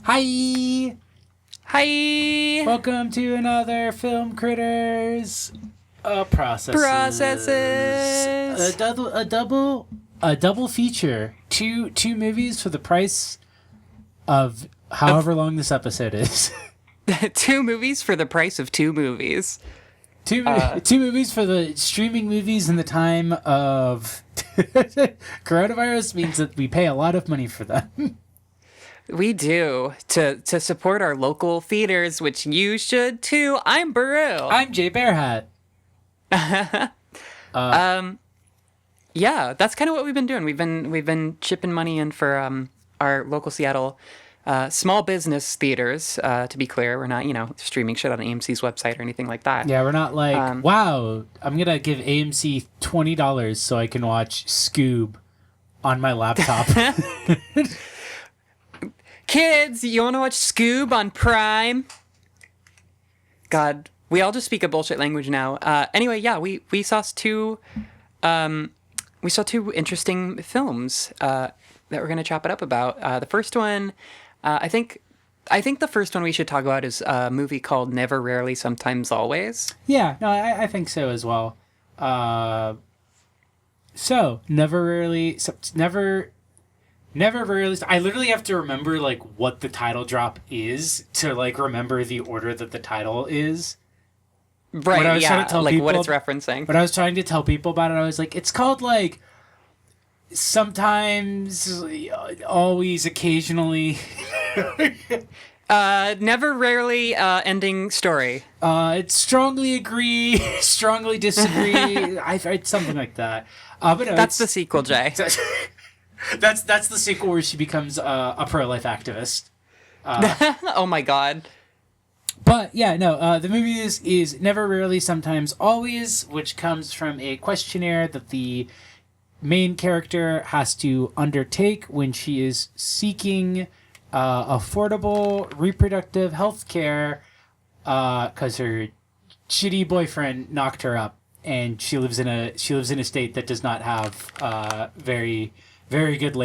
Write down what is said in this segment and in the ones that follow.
Hi! Hi! Welcome to another Film Critters Processes. A double feature. Two movies for the price of however long this episode is. 2 movies for the price of 2 movies. Two movies for the streaming movies in the time of coronavirus means that we pay a lot of money for them. We do. To support our local theaters, which you should too. I'm Baru. I'm Jay Bearhat. Yeah, that's kind of what we've been doing. We've been chipping money in for our local Seattle small business theaters. To be clear, we're not streaming shit on AMC's website or anything like that. Yeah, we're not like, wow, I'm gonna give AMC $20 so I can watch Scoob on my laptop. Kids, you want to watch Scoob on Prime? God, we all just speak a bullshit language now. Anyway, yeah, we saw two interesting films that we're gonna chop it up about. The first one, I think the first one we should talk about is a movie called Never, Rarely, Sometimes, Always. Yeah, no, I think so as well. So Never, Rarely, Never, Rarely. I literally have to remember like what the title drop is to like remember the order that the title is. Right, yeah, like what it's referencing. But I was trying to tell people about it. I was like, it's called like Sometimes, Always, Occasionally. Never, Rarely, Ending Story. It's Strongly Agree, Strongly Disagree. It's something like that. But no, that's the sequel, Jay. That's the sequel where she becomes a pro-life activist. Oh my god. But yeah, no, the movie is Never, Rarely, Sometimes, Always, which comes from a questionnaire that the main character has to undertake when she is seeking affordable reproductive health care because her shitty boyfriend knocked her up, and she lives in a state that does not have very good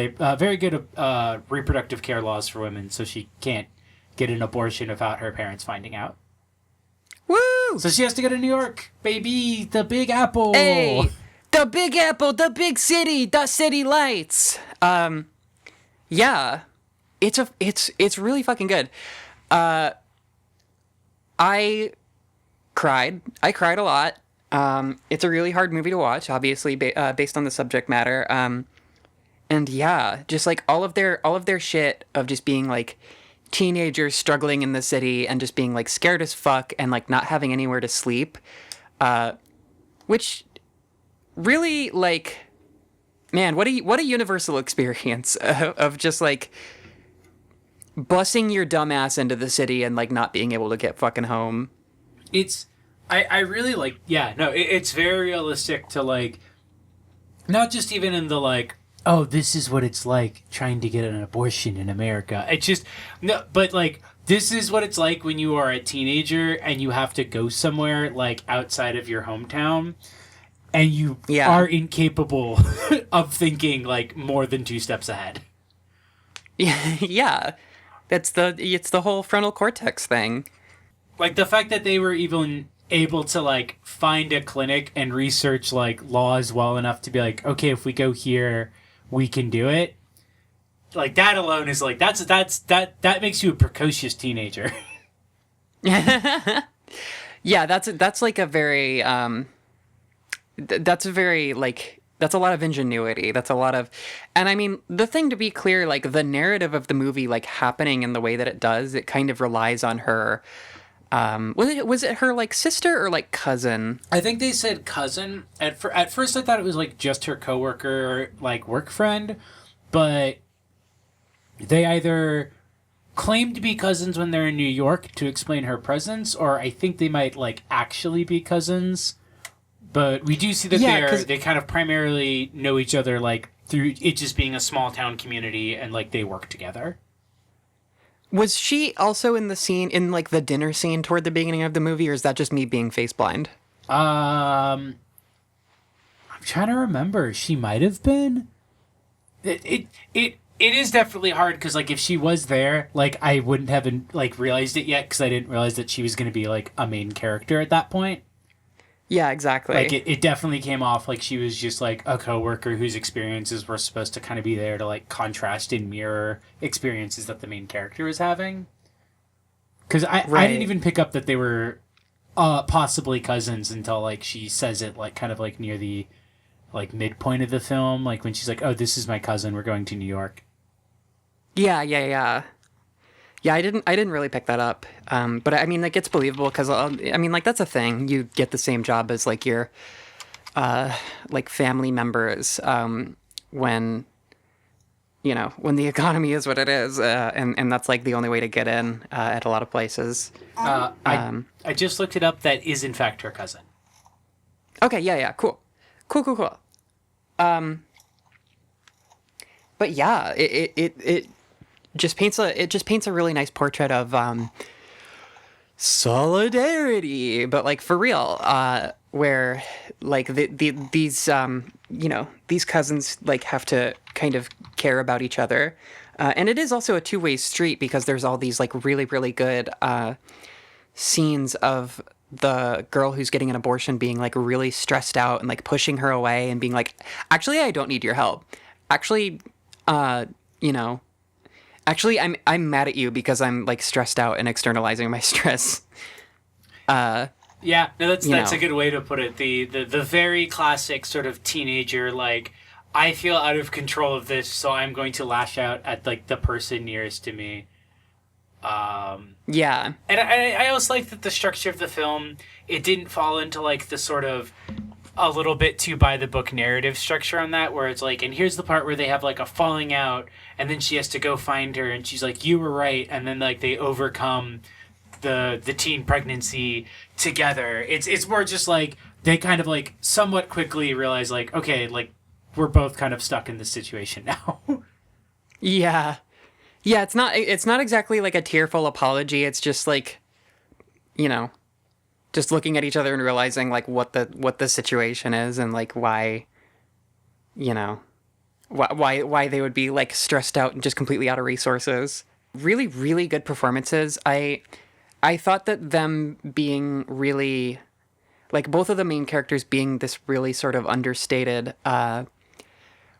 reproductive care laws for women, so she can't get an abortion without her parents finding out. Woo! So she has to go to New York, baby, the Big Apple. Hey, the Big Apple, the big city, the city lights. Yeah, it's really fucking good. I cried a lot. It's a really hard movie to watch, obviously, based on the subject matter. And yeah, just like all of their shit of just being like teenagers struggling in the city and just being like scared as fuck and like not having anywhere to sleep, which really, like, man, what a universal experience of just like busing your dumb ass into the city and like not being able to get fucking home. I really like, yeah, no, it's very realistic to like, not just even in the like, oh, this is what it's like trying to get an abortion in America. It's just, no, but like, this is what it's like when you are a teenager and you have to go somewhere like outside of your hometown and you are incapable of thinking like more than 2 steps ahead. Yeah. It's the whole frontal cortex thing. Like the fact that they were even able to like find a clinic and research like laws well enough to be like, okay, if we go here, we can do it. Like that alone is like that makes you a precocious teenager. Yeah, that's like a very that's a very like that's a lot of ingenuity. That's a lot of, and I mean, the thing to be clear, like the narrative of the movie like happening in the way that it does, it kind of relies on her. Was it her like sister or like cousin? I think they said cousin. At first I thought it was like just her coworker, like work friend, but they either claim to be cousins when they're in New York to explain her presence, or I think they might like actually be cousins. But we do see that they kind of primarily know each other like through it just being a small town community, and like they work together. Was she also in the scene, in like the dinner scene toward the beginning of the movie, or is that just me being face blind? I'm trying to remember. She might have been. It it is definitely hard because like if she was there, like I wouldn't have like realized it yet because I didn't realize that she was going to be like a main character at that point. Yeah, exactly. Like it definitely came off like she was just like a coworker whose experiences were supposed to kind of be there to like contrast and mirror experiences that the main character was having. Because I didn't even pick up that they were possibly cousins until like she says it like kind of like near the like midpoint of the film, like when she's like, "Oh, this is my cousin. We're going to New York." Yeah. Yeah, I didn't really pick that up. But I mean, like, it's believable because I mean, like, that's a thing. You get the same job as like your like family members when when the economy is what it is, and that's like the only way to get in at a lot of places. I just looked it up. That is in fact her cousin. Okay, yeah, cool. But yeah, it just paints a really nice portrait of solidarity, but like for real, where like these cousins like have to kind of care about each other, and it is also a two-way street because there's all these like really really good scenes of the girl who's getting an abortion being like really stressed out and like pushing her away and being like, actually I don't need your help, actually actually I'm mad at you because I'm like stressed out and externalizing my stress. Yeah, no, that's a good way to put it. The very classic sort of teenager, like, I feel out of control of this, so I'm going to lash out at like the person nearest to me. Yeah. And I also like that the structure of the film, it didn't fall into like the sort of a little bit too by the book narrative structure on that, where it's like, and here's the part where they have like a falling out, and then she has to go find her, and she's like, you were right, and then like they overcome the teen pregnancy together. It's more just like they kind of like somewhat quickly realize like, okay, like we're both kind of stuck in this situation now. Yeah. Yeah, it's not exactly like a tearful apology. It's just like, just looking at each other and realizing like what the situation is and like why why they would be like stressed out and just completely out of resources. Really, really good performances. I thought that them being really, like, both of the main characters being this really sort of understated,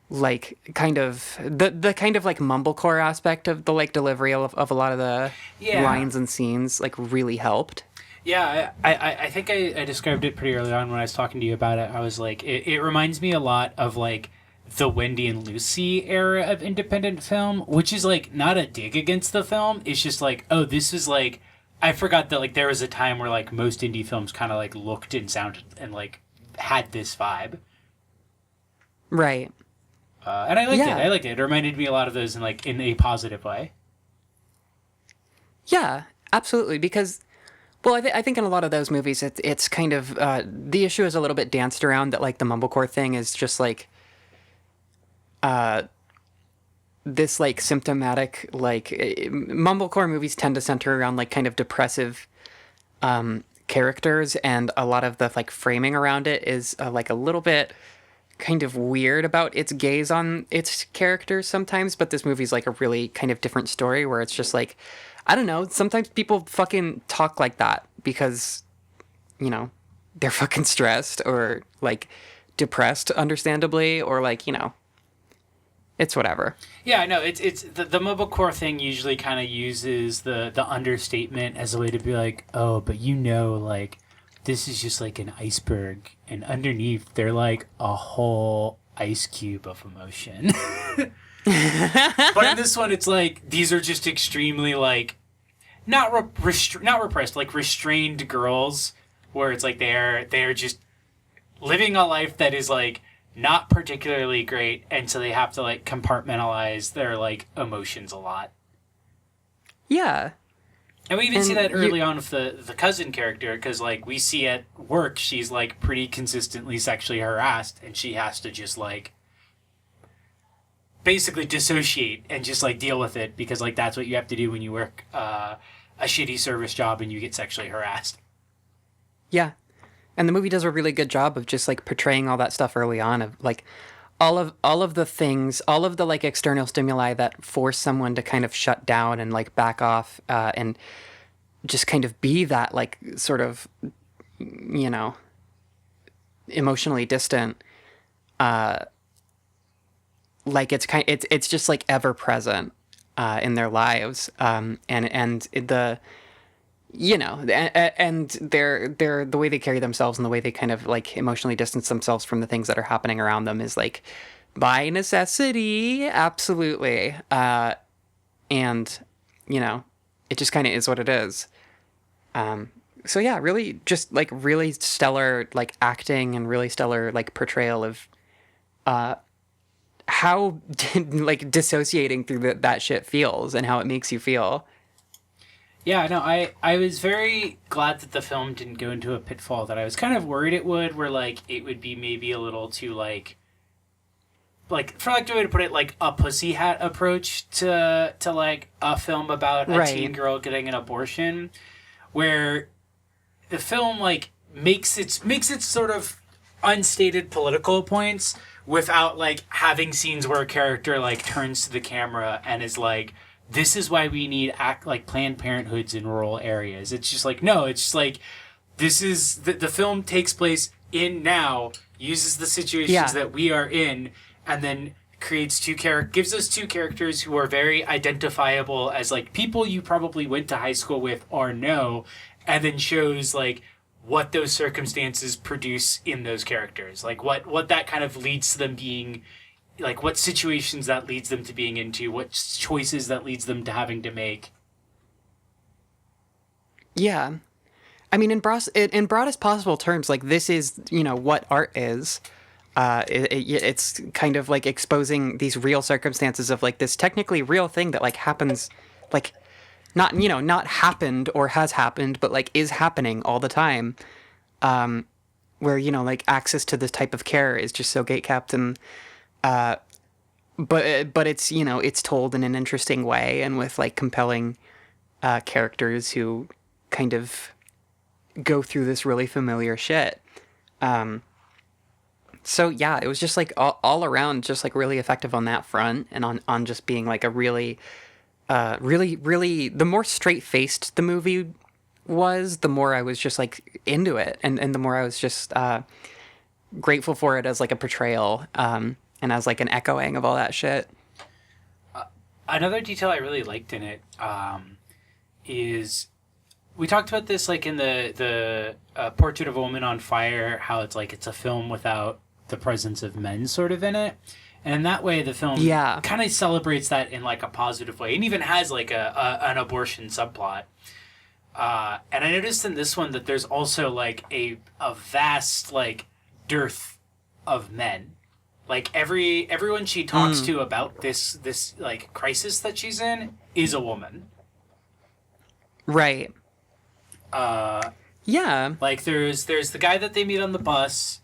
like, kind of, the kind of, like, mumblecore aspect of the, like, delivery of a lot of the lines and scenes, like, really helped. Yeah, I think I described it pretty early on when I was talking to you about it. I was like, it reminds me a lot of, like, the Wendy and Lucy era of independent film, which is, like, not a dig against the film. It's just like, oh, this is, like, I forgot that like there was a time where like most indie films kind of like looked and sounded and like had this vibe. Right. And I liked it. I liked it. It reminded me a lot of those in like in a positive way. Yeah, absolutely. Because, well, I think in a lot of those movies, it's kind of the issue is a little bit danced around that like the mumblecore thing is just like this like symptomatic like mumblecore movies tend to center around like kind of depressive characters, and a lot of the like framing around it is like a little bit kind of weird about its gaze on its characters sometimes. But this movie's like a really kind of different story where it's just like, I don't know, sometimes people fucking talk like that because they're fucking stressed or like depressed, understandably, or like it's whatever. Yeah, no, it's the mumblecore thing usually kind of uses the understatement as a way to be like, oh, but like this is just like an iceberg, and underneath they're like a whole ice cube of emotion. But in this one, it's like these are just extremely like not repressed, like restrained girls, where it's like they're just living a life that is like not particularly great, and so they have to like compartmentalize their like emotions a lot. Yeah. And we even see that early on with the cousin character, because like we see at work she's like pretty consistently sexually harassed, and she has to just like basically dissociate and just like deal with it, because like that's what you have to do when you work a shitty service job and you get sexually harassed. Yeah. And the movie does a really good job of just like portraying all that stuff early on, of like all of the things, all of the like external stimuli that force someone to kind of shut down and like back off, and just kind of be that like sort of, you know, emotionally distant. Like it's just like ever present in their lives, and the, you know, and they're the way they carry themselves and the way they kind of like emotionally distance themselves from the things that are happening around them is like by necessity, absolutely. And you know, it just kind of is what it is. So yeah, really just like really stellar like acting and really stellar like portrayal of how like dissociating through that shit feels and how it makes you feel. Yeah, no, I was very glad that the film didn't go into a pitfall that I was kind of worried it would, where like it would be maybe a little too like for like the way to put it, like a pussy hat approach to like a film about a Right. teen girl getting an abortion, where the film like makes its sort of unstated political points without like having scenes where a character like turns to the camera and is like, this is why we need act like Planned Parenthoods in rural areas. It's just like, no, it's just like, this is the film takes place in now, uses the situations Yeah. that we are in, and then creates gives us two characters who are very identifiable as like people you probably went to high school with or know, and then shows like what those circumstances produce in those characters, like what that kind of leads to them being, like what situations that leads them to being into, what choices that leads them to having to make. Yeah. I mean, in broadest possible terms, like this is, you know, what art is. It's kind of like exposing these real circumstances of like this technically real thing that like happens, like not, you know, not happened or has happened, but like is happening all the time. Where, you know, like access to this type of care is just so gatekept, and but it's, you know, it's told in an interesting way and with like compelling characters who kind of go through this really familiar shit. So yeah, it was just like all around just like really effective on that front, and on just being like a really really, the more straight-faced the movie was, the more I was just like into it, and the more I was just grateful for it as like a portrayal, and as like an echoing of all that shit. Another detail I really liked in it is, we talked about this like in the Portrait of a Woman on Fire, how it's like it's a film without the presence of men sort of in it. And in that way, the film kind of celebrates that in like a positive way, and even has like an abortion subplot. And I noticed in this one that there's also like a vast like dearth of men. Like everyone she talks to about this like crisis that she's in is a woman. Right. Yeah. Like there's the guy that they meet on the bus.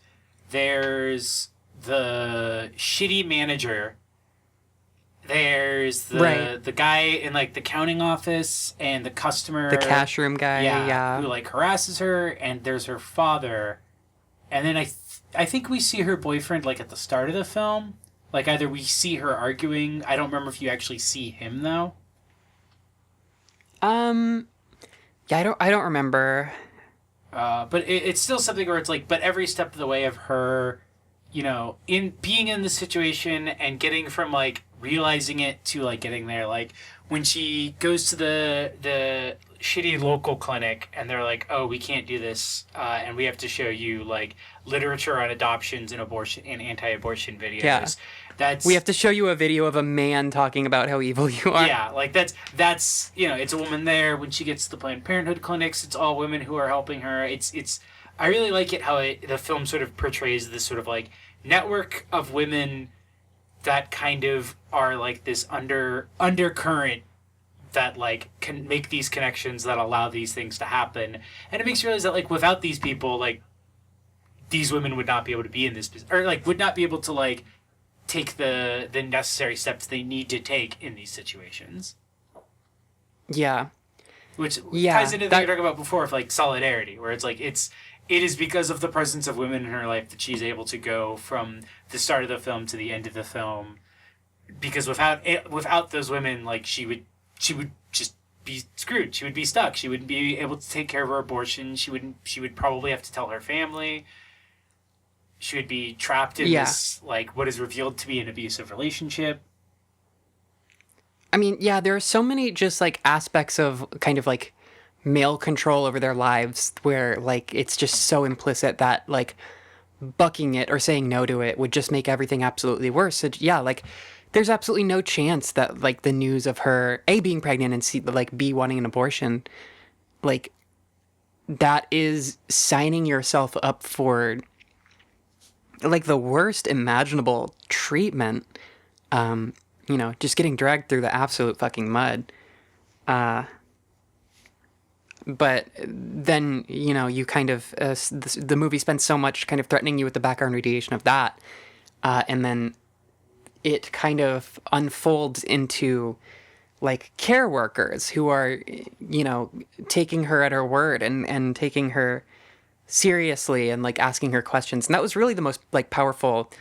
There's the shitty manager. There's the guy in like the accounting office, and the customer, the cash room guy, yeah. who like harasses her, and there's her father. And then I think we see her boyfriend like at the start of the film. Like either we see her arguing. I don't remember if you actually see him though. Yeah, I don't remember. But it's still something where it's like, but every step of the way of her, you know, in being in the situation and getting from like realizing it to like getting there, like when she goes to the shitty local clinic and they're like, oh, we can't do this, and we have to show you like literature on adoptions and abortion and anti-abortion videos. Yeah. We have to show you a video of a man talking about how evil you are. Yeah, like that's you know, it's a woman there. When she gets to the Planned Parenthood clinics, it's all women who are helping her. It's I really like it how the film sort of portrays this sort of like network of women that kind of are like this undercurrent that like can make these connections that allow these things to happen. And it makes you realize that like without these people, like these women would not be able to be in this, or like would not be able to like take the necessary steps they need to take in these situations. Yeah. which Yeah, ties into the thing we talked about before of like solidarity, where it's like it is because of the presence of women in her life that she's able to go from the start of the film to the end of the film. Because without those women, like she would just be screwed. She would be stuck. She wouldn't be able to take care of her abortion. She would probably have to tell her family. She would be trapped in this like what is revealed to be an abusive relationship. I mean, yeah, there are so many just like aspects of kind of like male control over their lives where like it's just so implicit that like bucking it or saying no to it would just make everything absolutely worse. So, yeah, like there's absolutely no chance that like the news of her A being pregnant and C like B wanting an abortion, like that is signing yourself up for like the worst imaginable treatment. You know, just getting dragged through the absolute fucking mud. But then, you know, you kind of, the movie spends so much kind of threatening you with the background radiation of that. And then it kind of unfolds into like care workers who are, you know, taking her at her word and taking her seriously and like asking her questions. And that was really the most like powerful,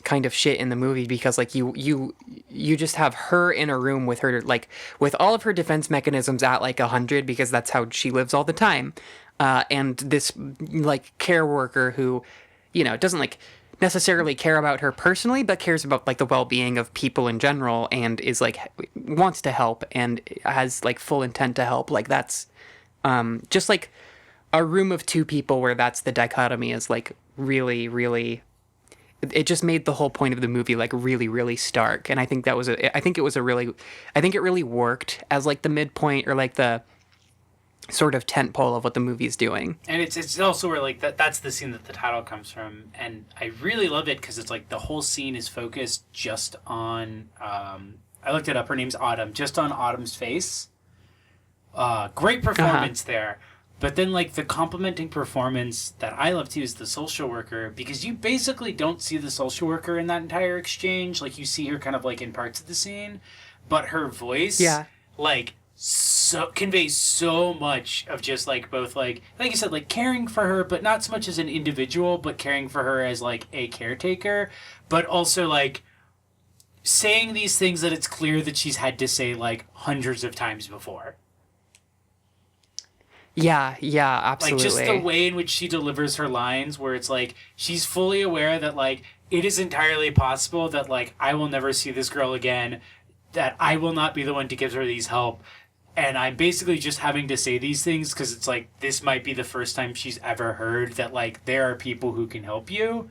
kind of shit in the movie because like you just have her in a room with her like with all of her defense mechanisms at like 100 because that's how she lives all the time, and this like care worker who, you know, doesn't like necessarily care about her personally but cares about like the well-being of people in general and is like wants to help and has like full intent to help. Like that's just like a room of two people where that's the dichotomy is like really really it just made the whole point of the movie like really really stark. And I think that was I think it really worked as like the midpoint or like the sort of tent pole of what the movie's doing. And it's also where like that's the scene that the title comes from, and I really love it because it's like the whole scene is focused just on I looked it up, her name's Autumn, just on Autumn's face. Great performance there. But then, like, the complementing performance that I love, too, is the social worker, because you basically don't see the social worker in that entire exchange. Like, you see her kind of, like, in parts of the scene, but her voice, like, so conveys so much of just, like, both, like you said, like, caring for her, but not so much as an individual, but caring for her as, like, a caretaker, but also, like, saying these things that it's clear that she's had to say, like, hundreds of times before. Yeah, absolutely. Like, just the way in which she delivers her lines, where it's like, she's fully aware that, like, it is entirely possible that, like, I will never see this girl again, that I will not be the one to give her these help, and I'm basically just having to say these things because it's like, this might be the first time she's ever heard that, like, there are people who can help you.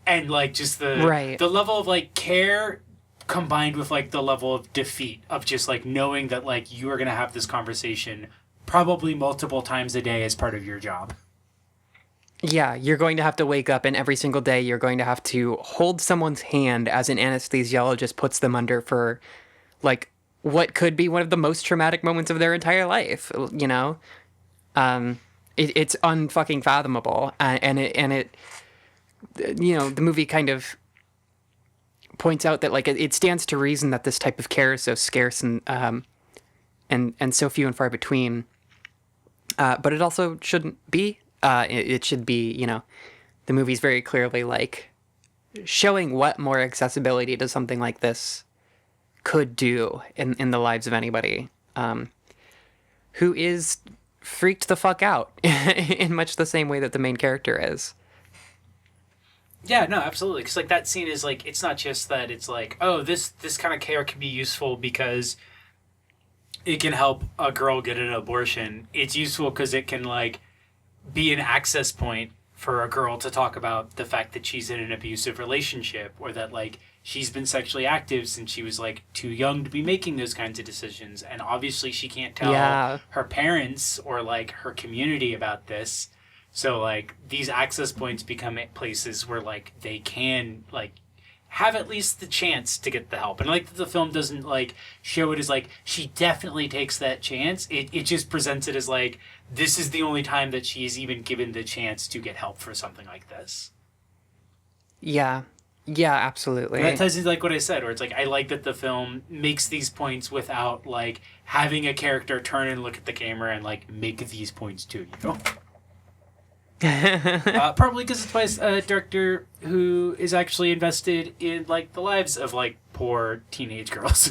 And, like, just the level of, like, care combined with, like, the level of defeat of just, like, knowing that, like, you are going to have this conversation probably multiple times a day as part of your job. Yeah, you're going to have to wake up and every single day you're going to have to hold someone's hand as an anesthesiologist puts them under for like what could be one of the most traumatic moments of their entire life, you know? It's unfucking fathomable. And it, you know, the movie kind of points out that like it stands to reason that this type of care is so scarce and so few and far between. But it also shouldn't be. It should be, you know, the movie's very clearly like showing what more accessibility to something like this could do in the lives of anybody who is freaked the fuck out in much the same way that the main character is. Yeah, no, absolutely. Because like that scene is like, it's not just that it's like, oh, this kind of care can be useful because it can help a girl get an abortion. It's useful because it can, like, be an access point for a girl to talk about the fact that she's in an abusive relationship or that, like, she's been sexually active since she was, like, too young to be making those kinds of decisions. And obviously she can't tell her parents or, like, her community about this. So, like, these access points become places where, like, they can, like, have at least the chance to get the help. And I like that the film doesn't, like, show it as, like, she definitely takes that chance. It just presents it as, like, this is the only time that she's even given the chance to get help for something like this. Yeah, absolutely. And that ties into, like, what I said, where it's, like, I like that the film makes these points without, like, having a character turn and look at the camera and like make these points to you. Probably because it's by a director who is actually invested in like the lives of like poor teenage girls,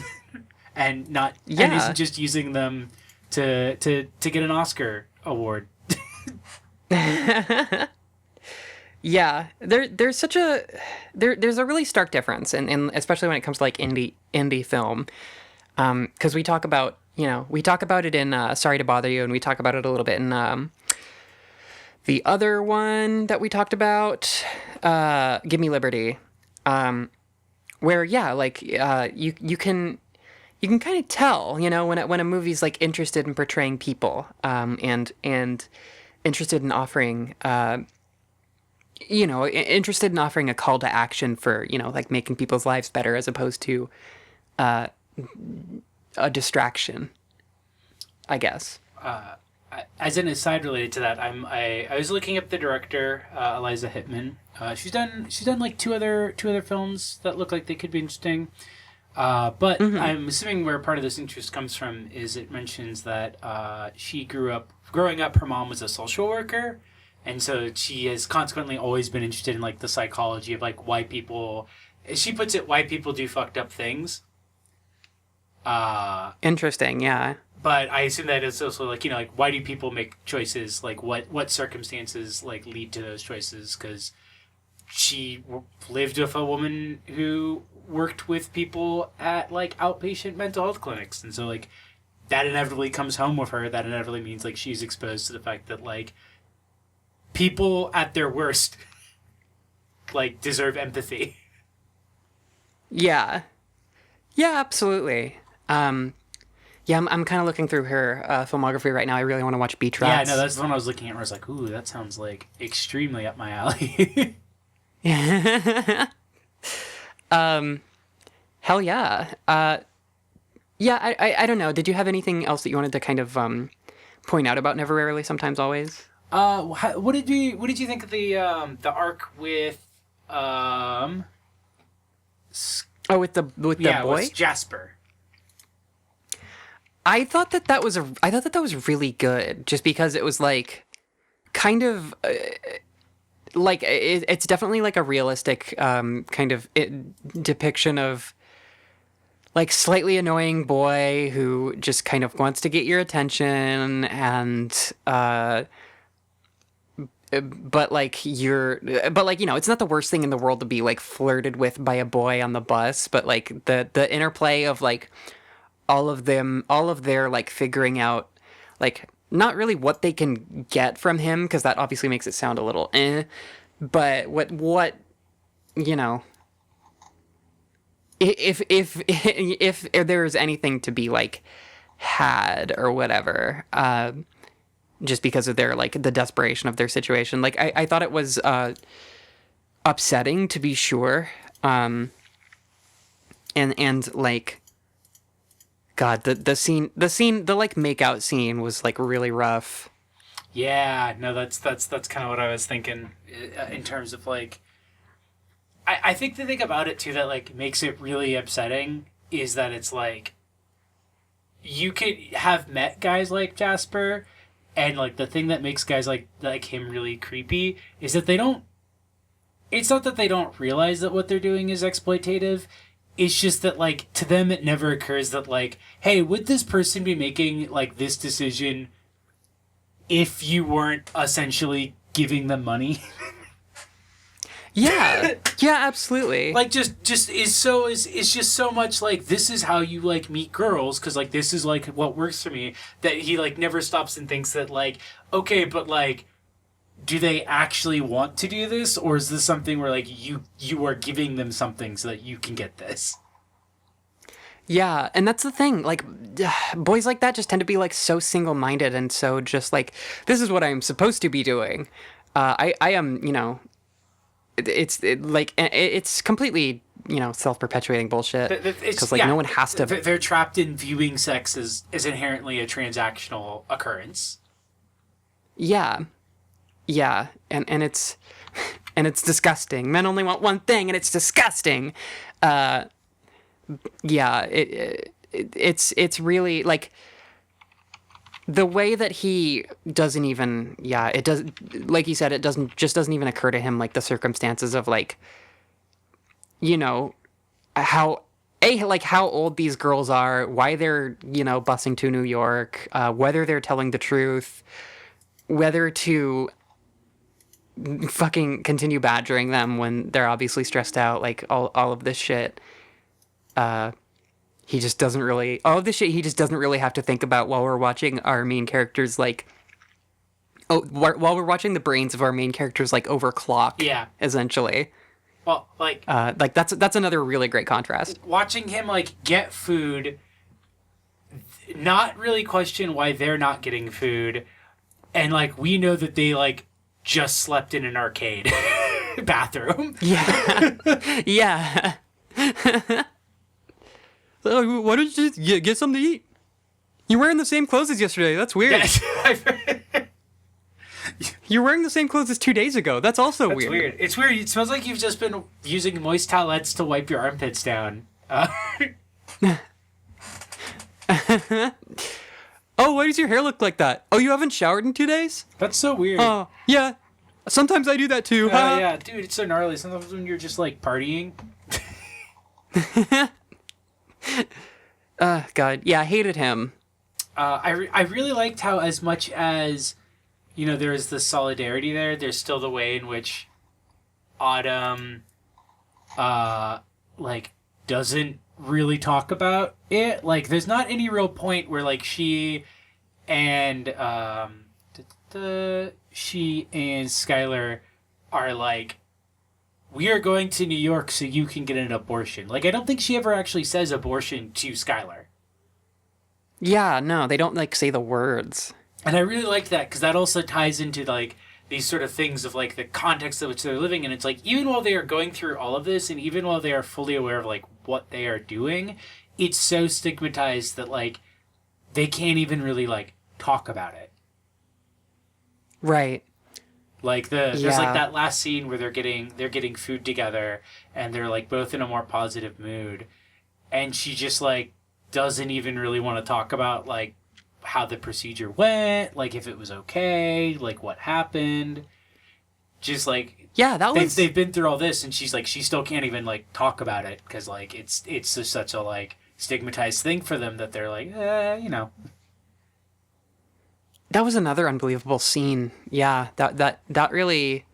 and and isn't just using them to get an Oscar award. Yeah, there's such a there's a really stark difference, and especially when it comes to like indie film, because we talk about it in Sorry to Bother You, and we talk about it a little bit in the other one that we talked about, Give Me Liberty, where you can kind of tell, when a movie's like interested in portraying people, and interested in offering interested in offering a call to action for, like making people's lives better as opposed to a distraction, I guess. As an aside related to that, I was looking up the director, Eliza Hittman. She's done like two other films that look like they could be interesting. But I'm assuming where part of this interest comes from is it mentions that growing up, her mom was a social worker, and so she has consequently always been interested in like the psychology of like why people, as she puts it, why people do fucked up things. Interesting, yeah. But I assume that it's also like, like why do people make choices? Like what circumstances like lead to those choices? Because she lived with a woman who worked with people at like outpatient mental health clinics, and so like that inevitably comes home with her. That inevitably means like she's exposed to the fact that like people at their worst like deserve empathy. Yeah absolutely. Yeah, I'm kind of looking through her filmography right now. I really want to watch Beach Rats. Yeah, no, that's the one I was looking at where I was like, ooh, that sounds like extremely up my alley. Hell yeah. Yeah, I don't know. Did you have anything else that you wanted to kind of point out about Never Rarely Sometimes Always? What did you think of the arc with with the boy? With Jasper. I thought that was really good, just because it was like kind of like it's definitely like a realistic kind of depiction of like slightly annoying boy who just kind of wants to get your attention, and but it's not the worst thing in the world to be like flirted with by a boy on the bus, but like the interplay of like all of their like figuring out like not really what they can get from him, because that obviously makes it sound a little but what if there's anything to be like had or whatever, just because of their like the desperation of their situation. Like I thought it was upsetting, to be sure, and like, God, the like makeout scene was like really rough. Yeah, no, that's kind of what I was thinking in terms of like, I think the thing about it too that like makes it really upsetting is that it's like, you could have met guys like Jasper, and like the thing that makes guys like him really creepy is that it's not that they don't realize that what they're doing is exploitative. It's just that, like, to them, it never occurs that, like, hey, would this person be making, like, this decision if you weren't essentially giving them money? Yeah, absolutely. Like, it's just so much, like, this is how you, like, meet girls, because, like, this is, like, what works for me, that he, like, never stops and thinks that, like, okay, but, like, do they actually want to do this, or is this something where like you are giving them something so that you can get this? Yeah, and that's the thing. Like, boys like that just tend to be like so single-minded and so just like, this is what I'm supposed to be doing. I am, it's completely self-perpetuating bullshit, because like no one has to. They're trapped in viewing sex as inherently a transactional occurrence. Yeah, and it's disgusting. Men only want one thing, and it's disgusting. Yeah, it's really like the way that he doesn't even, it does, like you said, it doesn't even occur to him, like the circumstances of like, you know, how how old these girls are, why they're, you know, busing to New York, whether they're telling the truth, whether to fucking continue badgering them when they're obviously stressed out, like all of this shit. He just doesn't really, all of this shit he just doesn't really have to think about while we're watching our main characters, like, while we're watching the brains of our main characters, like, overclock. Yeah. Essentially. Well, like that's another really great contrast. Watching him, like, get food, not really question why they're not getting food, and, like, we know that they, like, just slept in an arcade bathroom. Yeah. Yeah. Why don't you just get something to eat? You're wearing the same clothes as yesterday. That's weird. Yes. You're wearing the same clothes as 2 days ago. That's also That's weird. weird. It's weird. It smells like you've just been using moist towelettes to wipe your armpits down. Oh, why does your hair look like that? Oh, you haven't showered in 2 days? That's so weird. Oh, yeah. Sometimes I do that too. Yeah, dude, it's so gnarly. Sometimes when you're just, like, partying. God. Yeah, I hated him. I really liked how, as much as, you know, there's the solidarity there's still the way in which Autumn, like, doesn't really talk about it. Like, there's not any real point where, like, she and Skylar are like, we are going to New York so you can get an abortion. Like, I don't think she ever actually says abortion to Skylar. Yeah, no, they don't, like, say the words. And I really liked that, because that also ties into, like, these sort of things of, like, the context in which they're living. And it's like, even while they are going through all of this, and even while they are fully aware of, like, what they are doing, it's so stigmatized that, like, they can't even really, like, talk about it. Right. Like, there's, like, that last scene where they're getting food together, and they're, like, both in a more positive mood. And she just, like, doesn't even really want to talk about, like, how the procedure went, like, if it was okay, like, what happened. Just, like, yeah, they've been through all this, and she's like, she still can't even, like, talk about it, because, like, it's just such a, like, stigmatized thing for them that they're like, you know. That was another unbelievable scene. Yeah, that really,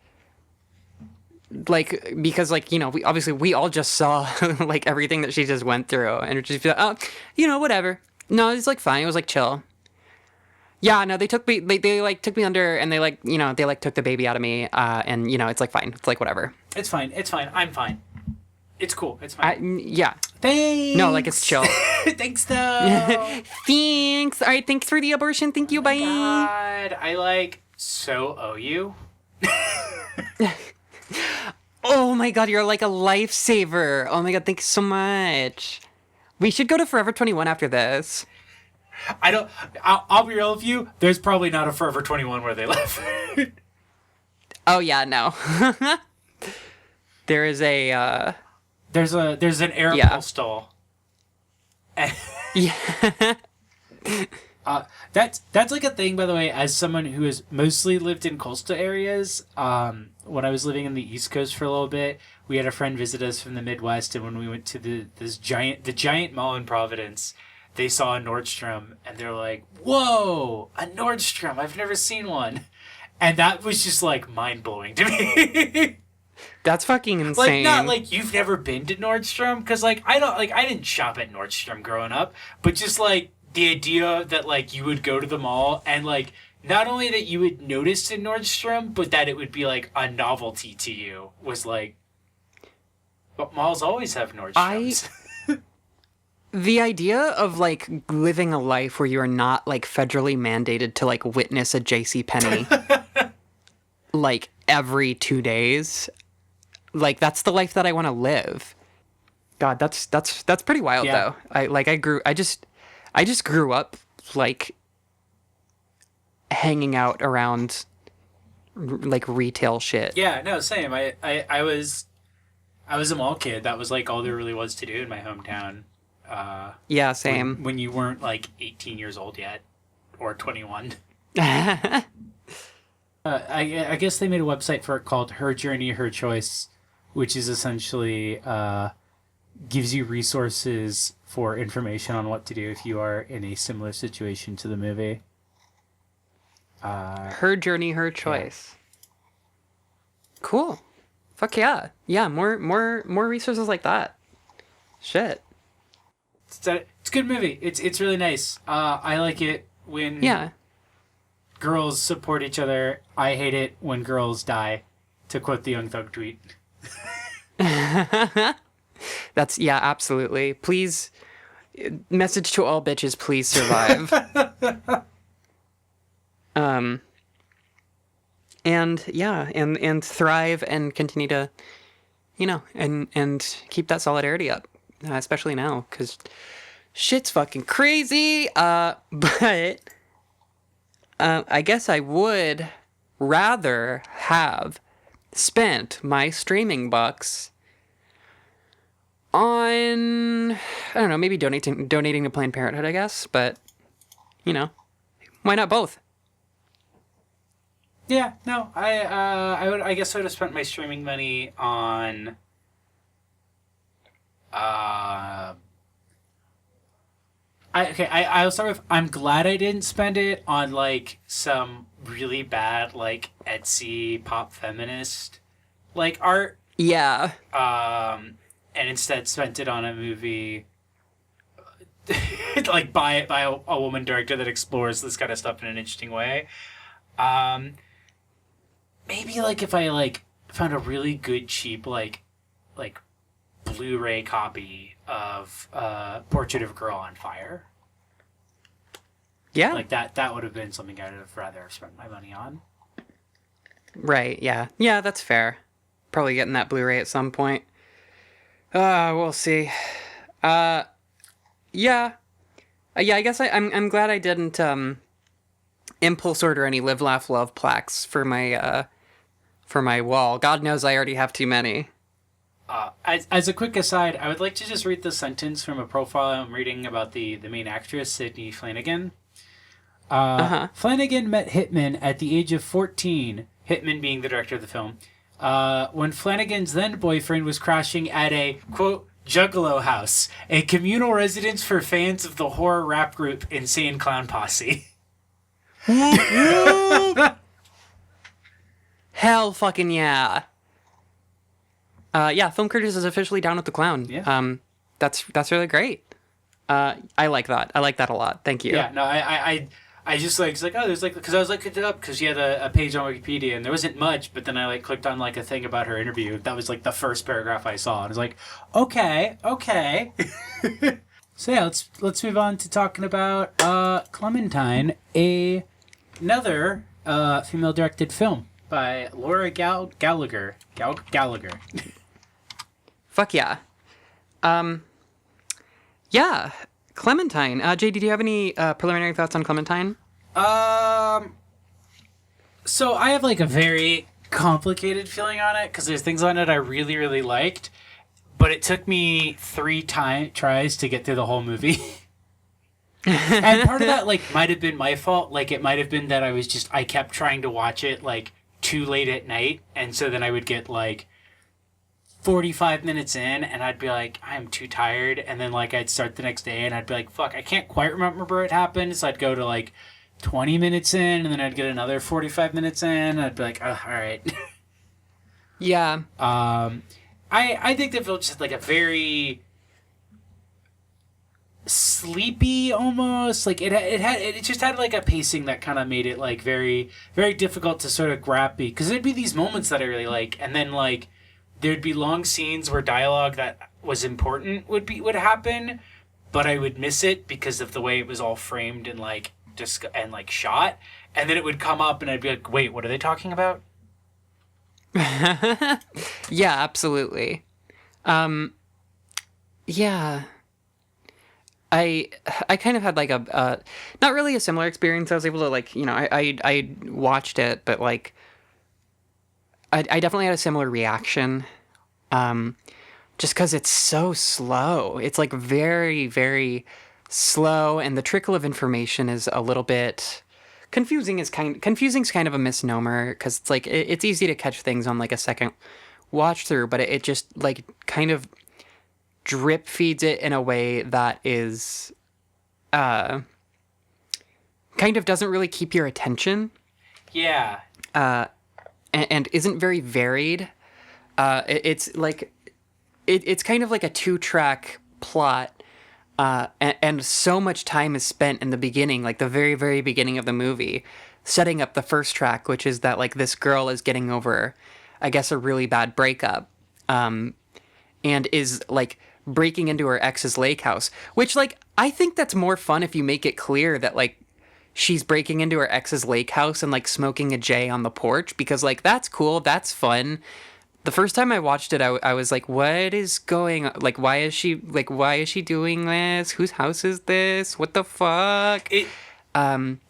like, because, like, you know, we all just saw like everything that she just went through, and it just, oh, you know, whatever. No, it's like fine. It was like chill. Yeah, no, they took me under, and they, like, you know, they, like, took the baby out of me, and, you know, it's like fine. It's like whatever. It's fine. I'm fine. It's cool. It's fine. Yeah. Thanks. No, like, it's chill. Thanks, though. Thanks. All right, thanks for the abortion. Thank you. Bye. God, I, like, so owe you. Oh my God, you're like a lifesaver. Oh my God, thanks so much. We should go to Forever 21 after this. I'll be real with you. There's probably not a Forever 21 where they live. Oh yeah, no. There is a, There's an air postal. Yeah. That's like a thing, by the way, as someone who has mostly lived in coastal areas. When I was living in the East Coast for a little bit, we had a friend visit us from the Midwest, and when we went to the giant mall in Providence, they saw a Nordstrom, and they're like, "Whoa, a Nordstrom! I've never seen one," and that was just, like, mind blowing to me. That's fucking insane. Like, not like you've never been to Nordstrom, because, like, I didn't shop at Nordstrom growing up, but just, like, the idea that, like, you would go to the mall and, like, not only that you would notice in Nordstrom, but that it would be, like, a novelty to you was, like, but malls always have Nordstroms. The idea of, like, living a life where you're not, like, federally mandated to, like, witness a JCPenney, like, every 2 days, like, that's the life that I want to live. God, that's pretty wild, though. I just grew up, like, hanging out around, like, retail shit. Yeah, no, same. I was a mall kid. That was, like, all there really was to do in my hometown. Yeah, same. when you weren't like 18 years old yet or 21. I guess they made a website for it called Her Journey, Her Choice, which is essentially gives you resources for information on what to do if you are in a similar situation to the movie. Her journey, her choice. Cool. Fuck yeah. Yeah, more resources like that. Shit. It's a good movie. It's really nice. I like it when Yeah. girls support each other. I hate it when girls die, to quote the Young Thug tweet. That's, yeah, absolutely. Please, message to all bitches, please survive. And yeah, and thrive and continue to, and keep that solidarity up, especially now, because shit's fucking crazy. But I guess I would rather have spent my streaming bucks on, I don't know, maybe donating to Planned Parenthood, I guess, but why not both? Yeah, no, I guess I would have spent my streaming money on I'll start with, I'm glad I didn't spend it on like some really bad like Etsy pop feminist like art. Yeah. And instead spent it on a movie like by a woman director that explores this kind of stuff in an interesting way. Maybe like if I like found a really good cheap like Blu-ray copy of Portrait of a Girl on Fire. Yeah. Like that would have been something I'd have rather spent my money on. Right, yeah. Yeah, that's fair. Probably getting that Blu-ray at some point. We'll see. Yeah. Yeah, I guess I'm glad I didn't impulse order any Live Laugh Love plaques for my wall. God knows I already have too many. As a quick aside, I would like to just read the sentence from a profile I'm reading about the main actress, Sydney Flanagan. Flanagan met Hitman at the age of 14, Hitman being the director of the film, when Flanagan's then boyfriend was crashing at a, quote, Juggalo House, a communal residence for fans of the horror rap group Insane Clown Posse. Hell fucking yeah. Yeah, Film Critters is officially down with the clown. Yeah. That's really great. I like that. I like that a lot. Thank you. Yeah, no, I just like, it's like, oh, there's like, because I was looking it up because she had a page on Wikipedia and there wasn't much, but then I like clicked on like a thing about her interview. That was like the first paragraph I saw. And I was like, okay. So yeah, let's move on to talking about Clementine, another female-directed film by Laura Gallagher. Gallagher. Fuck yeah. Yeah. Clementine. JD, do you have any preliminary thoughts on Clementine? So I have like a very complicated feeling on it because there's things on it I really, really liked, but it took me 3 tries to get through the whole movie. And part of that like might have been my fault. Like it might have been that I kept trying to watch it like too late at night, and so then I would get like 45 minutes in and I'd be like, I'm too tired, and then like I'd start the next day and I'd be like, fuck, I can't quite remember where it happened, so I'd go to like 20 minutes in and then I'd get another 45 minutes in and I'd be like, oh, all right. Yeah. I think the film just had like a very sleepy almost, like it just had like a pacing that kind of made it like very, very difficult to sort of grab me, because there'd be these moments that I really like, and then like there'd be long scenes where dialogue that was important would happen, but I would miss it because of the way it was all framed and like and like shot, and then it would come up and I'd be like, wait, what are they talking about? Yeah, absolutely. Yeah. I kind of had like a not really a similar experience. I was able to like, I watched it, but like I definitely had a similar reaction to just because it's so slow. It's like very, very slow, and the trickle of information is a little bit confusing is kind of a misnomer, because it's like it's easy to catch things on like a second watch through, but it just like kind of drip feeds it in a way that is kind of doesn't really keep your attention. Yeah. And isn't very varied. It's like it's kind of like a 2-track plot, and so much time is spent in the beginning, like the very, very beginning of the movie, setting up the first track, which is that like this girl is getting over, I guess, a really bad breakup, and is like breaking into her ex's lake house, which like I think that's more fun if you make it clear that like she's breaking into her ex's lake house and like smoking a J on the porch, because like that's cool, that's fun. The first time I watched it, I was like, what is going on? Like, why is she doing this? Whose house is this? What the fuck?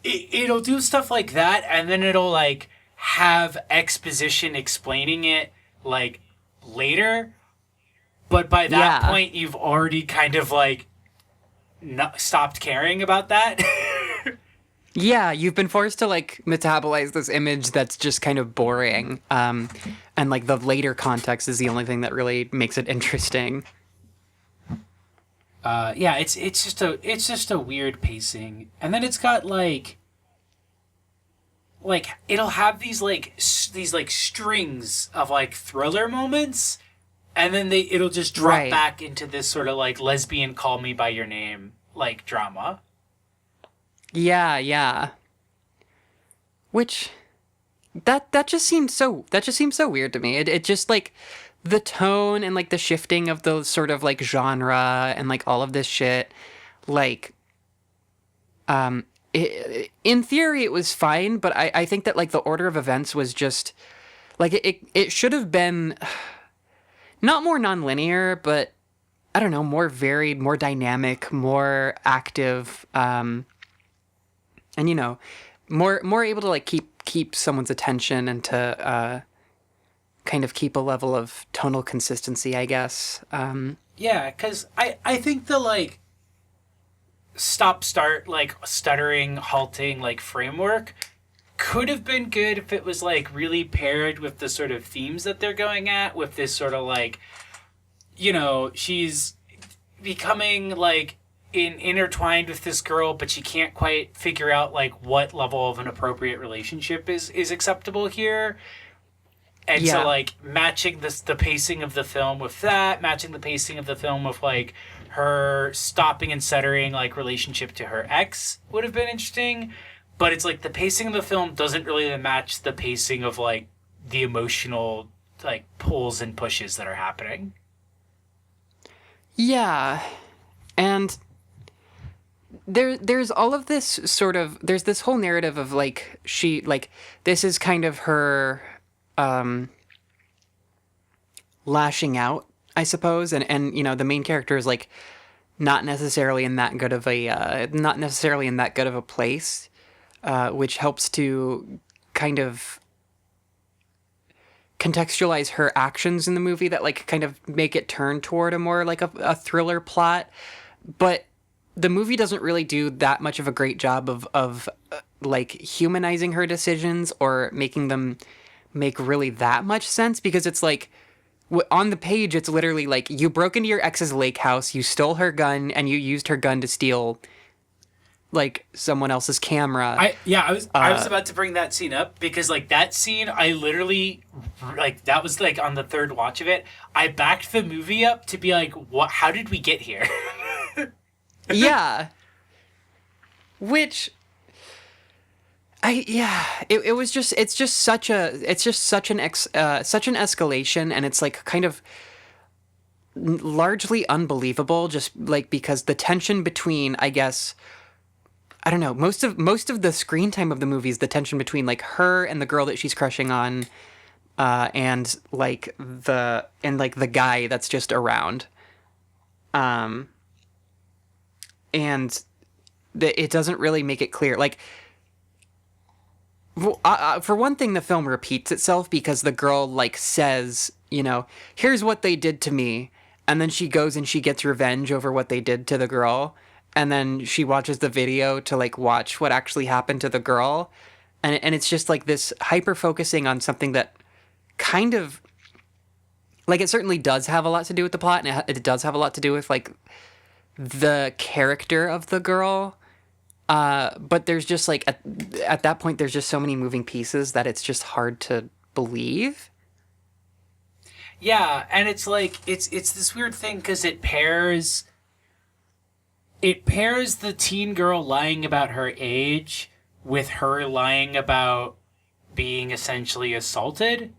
It'll do stuff like that, and then it'll like have exposition explaining it like later. But by that point, you've already kind of like stopped caring about that. Yeah, you've been forced to like metabolize this image that's just kind of boring. And like the later context is the only thing that really makes it interesting. Yeah, it's just a weird pacing, and then it's got like it'll have these strings of like thriller moments, and then it'll just drop back into this sort of like lesbian call me by your name like drama. Yeah. Which that just seems so weird to me. It just like the tone and like the shifting of those sort of like genre and like all of this shit, like in theory it was fine, but I think that like the order of events was just like it should have been not more nonlinear, but I don't know, more varied, more dynamic, more active, and you know, more able to like keep someone's attention and to kind of keep a level of tonal consistency, I guess. Yeah, because I think the like stop start like stuttering halting like framework could have been good if it was like really paired with the sort of themes that they're going at, with this sort of like, you know, she's becoming like intertwined with this girl, but she can't quite figure out like what level of an appropriate relationship is acceptable here. And so like matching the pacing of the film with that, matching the pacing of the film with like her stopping and stuttering like relationship to her ex would have been interesting. But it's like the pacing of the film doesn't really match the pacing of like the emotional like pulls and pushes that are happening. Yeah. And there's all of this sort of, there's this whole narrative of like she like this is kind of her lashing out, I suppose, and you know, the main character is like not necessarily in that good of a place, which helps to kind of contextualize her actions in the movie that like kind of make it turn toward a more like a thriller plot. But the movie doesn't really do that much of a great job of like humanizing her decisions or making them make really that much sense, because it's like on the page it's literally like you broke into your ex's lake house, you stole her gun, and you used her gun to steal like someone else's camera. I was about to bring that scene up, because like that scene, I literally like, that was like on the third watch of it, I backed the movie up to be like, what? How did we get here? Yeah. Which it was just, it's just such an escalation, and it's like kind of largely unbelievable, just like because the tension between, I guess, I don't know, most of the screen time of the movie is the tension between like her and the girl that she's crushing on, and the guy that's just around, and it doesn't really make it clear. Like, for one thing, the film repeats itself, because the girl like says, you know, here's what they did to me, and then she goes and she gets revenge over what they did to the girl, and then she watches the video to like watch what actually happened to the girl, and it's just like this hyper focusing on something that kind of like it certainly does have a lot to do with the plot, and it does have a lot to do with like the character of the girl. But there's just like at that point there's just so many moving pieces that it's just hard to believe. Yeah, and it's like it's this weird thing because it pairs the teen girl lying about her age with her lying about being essentially assaulted,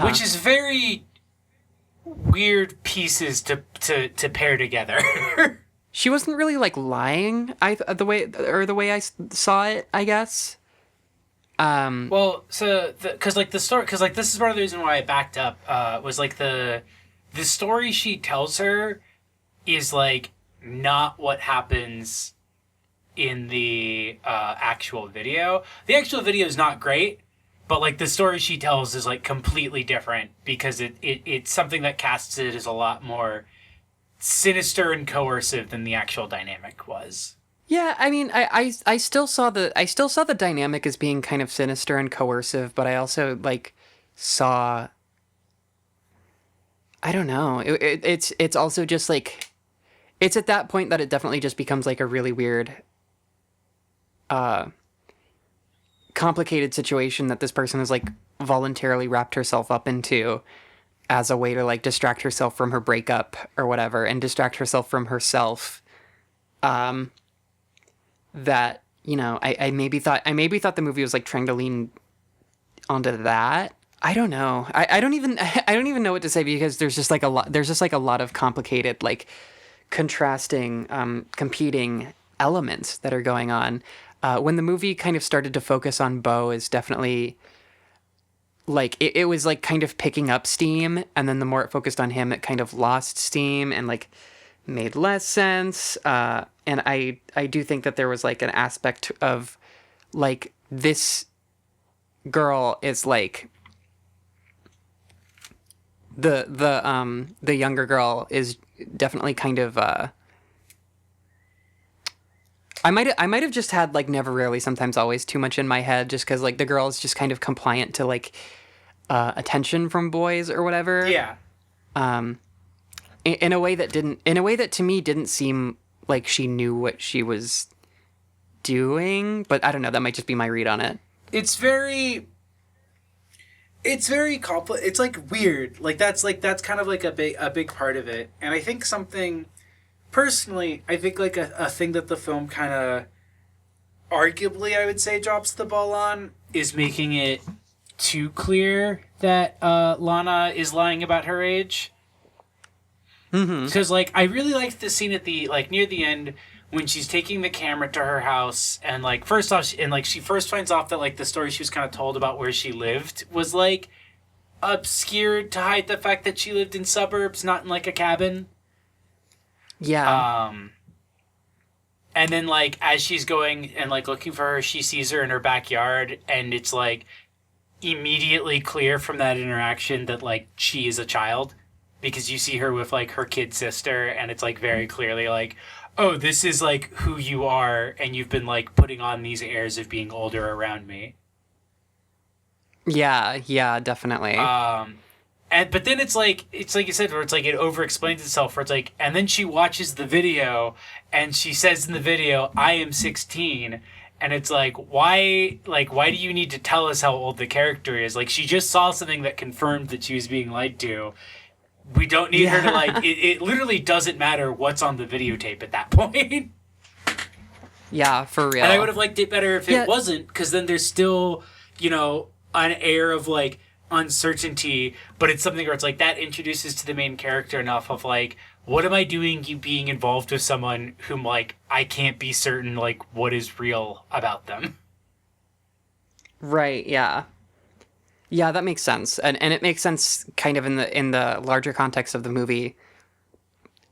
which is very weird pieces to pair together. She wasn't really like lying, the way I saw it, I guess. Well, so because like the story, because like this is part of the reason why I backed up. Was like the story she tells her is like not what happens in the actual video. The actual video is not great, but like the story she tells is like completely different because it's something that casts it as a lot more sinister and coercive than the actual dynamic was. Yeah, I mean, I still saw the dynamic as being kind of sinister and coercive, but I also like saw, I don't know, it's also just like, it's at that point that it definitely just becomes like a really weird, complicated situation that this person has like voluntarily wrapped herself up into as a way to like distract herself from her breakup or whatever, and distract herself from herself. That, you know, I maybe thought the movie was like trying to lean onto that. I don't know. I don't even know what to say, because there's just like a lot of complicated, like contrasting, competing elements that are going on. When the movie kind of started to focus on Beau, is definitely like it was like kind of picking up steam, and then the more it focused on him, it kind of lost steam and like made less sense. And I do think that there was like an aspect of like this girl is like the younger girl is definitely kind of I might have just had like never, rarely, sometimes, always too much in my head, just because like the girl is just kind of compliant to like attention from boys or whatever. Yeah. In a way that to me didn't seem like she knew what she was doing, but I don't know, that might just be my read on it. It's very complex. It's like weird. Like that's kind of like a big part of it. And I think something, personally, I think like a thing that the film kind of arguably, I would say, drops the ball on is making it too clear that Lana is lying about her age. Because like I really liked the scene at the like near the end when she's taking the camera to her house, and like first off, she first finds off that like the story she was kind of told about where she lived was like obscured to hide the fact that she lived in suburbs, not in like a cabin. Yeah. And then like as she's going and like looking for her, she sees her in her backyard, and it's like immediately clear from that interaction that like she is a child, because you see her with like her kid sister, and it's like very clearly like, oh, this is like who you are, and you've been like putting on these airs of being older around me. Yeah, definitely. But then it's like you said, where it's like it over explains itself, where it's like, and then she watches the video and she says in the video, I am 16. And it's like, why do you need to tell us how old the character is? Like, she just saw something that confirmed that she was being lied to. We don't need her to like, it literally doesn't matter what's on the videotape at that point. Yeah, for real. And I would have liked it better if it wasn't, because then there's still, you know, an air of like uncertainty, but it's something where it's like that introduces to the main character enough of like, what am I doing being involved with someone whom like I can't be certain like what is real about them. Right, yeah. Yeah, that makes sense. And it makes sense kind of in the larger context of the movie,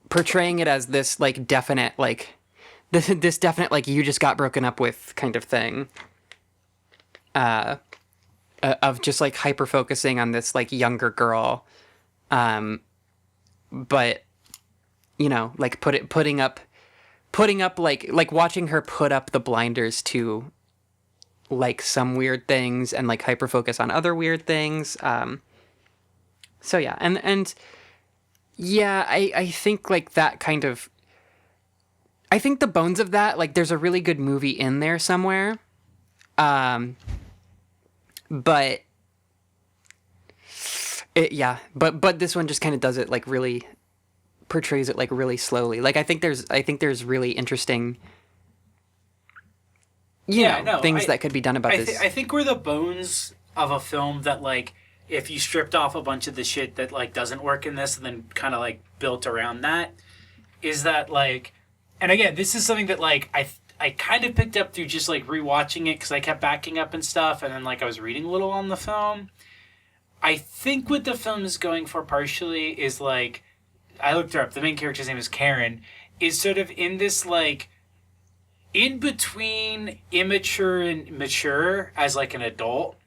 portraying it as this like definite like this definite like you just got broken up with kind of thing. Of just like hyper focusing on this like younger girl, But like putting up like watching her put up the blinders to like some weird things and like hyper focus on other weird things. So yeah, and yeah, I think like that kind of, I think the bones of that, like there's a really good movie in there somewhere. But but this one just kind of does it like really portrays it like really slowly. Like I think there's really interesting things that could be done about this. I think we're the bones of a film that like if you stripped off a bunch of the shit that like doesn't work in this and then kind of like built around that is that like, and again this is something that like I kind of picked up through just like rewatching it because I kept backing up and stuff, and then like I was reading a little on the film. I think what the film is going for partially is like, I looked her up, the main character's name is Karen, is sort of in this like in between immature and mature as like an adult.